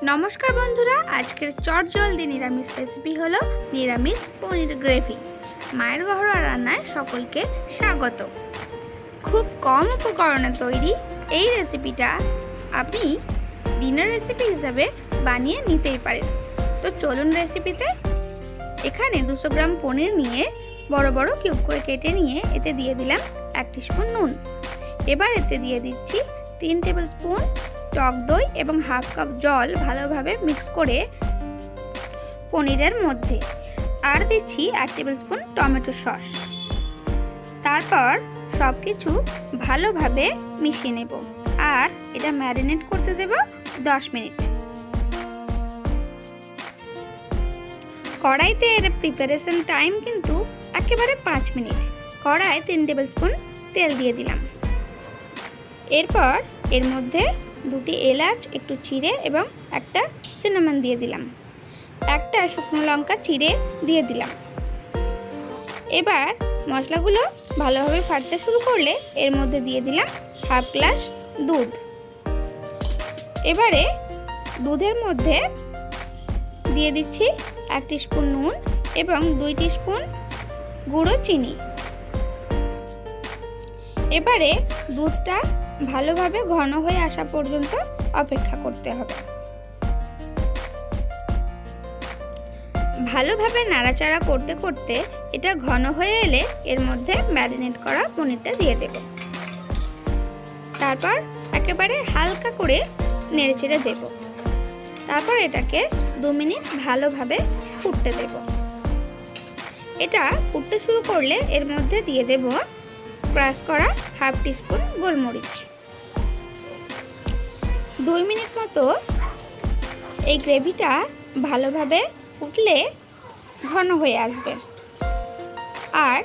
नमस्कार बंधुरा आजकेर चटजलदी निरामिष रेसिपि हलो निरामिष पनिर ग्रेभि। मायेर घरोया रान्नाय सकलके स्वागत। खूब कम उपकरणे तैरी এই রেসিপিটা আপনি ডিনার রেসিপি হিসেবে বানিয়ে নিতেই পারেন। তো চলুন রেসিপিতে। এখানে 200 গ্রাম পনির নিয়ে বড় বড় কিউব করে কেটে নিয়ে এতে দিয়ে দিলাম 1 টিস্পুন নুন। এবার এতে দিয়ে দিচ্ছি 3 টেবিল স্পুন টক দই এবং হাফ কাপ জল ভালোভাবে মিক্স করে পনিরের মধ্যে আর দিচ্ছি 1 টেবিল স্পুন টমেটো সস। তারপর সবকিছু ভালোভাবে মিশিয়ে নেব আর এটা ম্যারিনেট করতে দেব 10 মিনিট। কড়াইতে এর প্রিপারেশন টাইম কিন্তু একেবারে 5 মিনিট। কড়াই 3 টেবিল স্পুন তেল দিয়ে দিলাম। এরপর এর মধ্যে 2টি এলাচ একটু চিড়ে এবং একটা সিনামন দিয়ে দিলাম। একটা শুকনো লঙ্কা চিড়ে দিয়ে দিলাম। এবার মশলাগুলো ভালোভাবে ফাটতে শুরু করলে এর মধ্যে দিয়ে দিলাম হাফ গ্লাস দুধ। এবারে দুধের মধ্যে দিয়ে দিচ্ছি 1 টিস্পুন নুন এবং 2 টিস্পুন গুঁড়ো চিনি। এবারে দুধটা ভালোভাবে ঘন হয়ে আসা পর্যন্ত অপেক্ষা করতে হবে। ভালোভাবে নাড়াচাড়া করতে করতে এটা ঘন হয়ে এলে এর মধ্যে ম্যারিনেট করা পনিরটা দিয়ে দেব। তারপর একেবারে হালকা করে নেড়েচেড়ে দেব। তারপর এটাকে 2 মিনিট ভালোভাবে ফুটতে দেব। এটা ফুটতে শুরু করলে এর মধ্যে দিয়ে দেব ক্রাশ করা হাফ টিস্পুন গোলমরিচ। 2 মিনিট মতো এই গ্রেভিটা ভালোভাবে ফুটলে ঘন হয়ে আসবে আর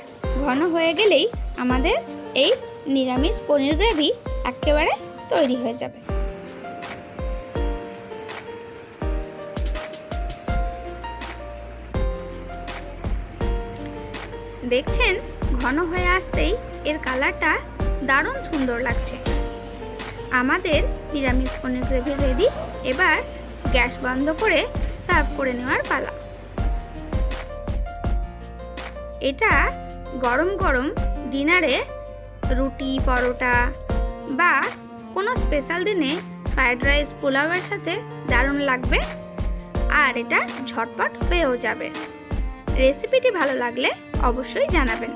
ঘন হয়ে গেলেই আমাদের এই নিরামিষ পনির গ্রেভি একেবারে তৈরি হয়ে যাবে। দেখছেন ঘন হয়ে আসতেই এর কালারটা দারুণ সুন্দর লাগছে। আমাদের নিরামিষ পনির গ্রেভি রেডি। এবার গ্যাস বন্ধ করে সার্ভ করে নেওয়ার পালা। এটা গরম গরম ডিনারে রুটি পরোটা বা কোনো স্পেশাল দিনে ফ্রাইড রাইস পোলাওয়ের সাথে দারুণ লাগবে আর এটা ঝটপট হয়েও যাবে। রেসিপিটি ভালো লাগলে অবশ্যই জানাবেন।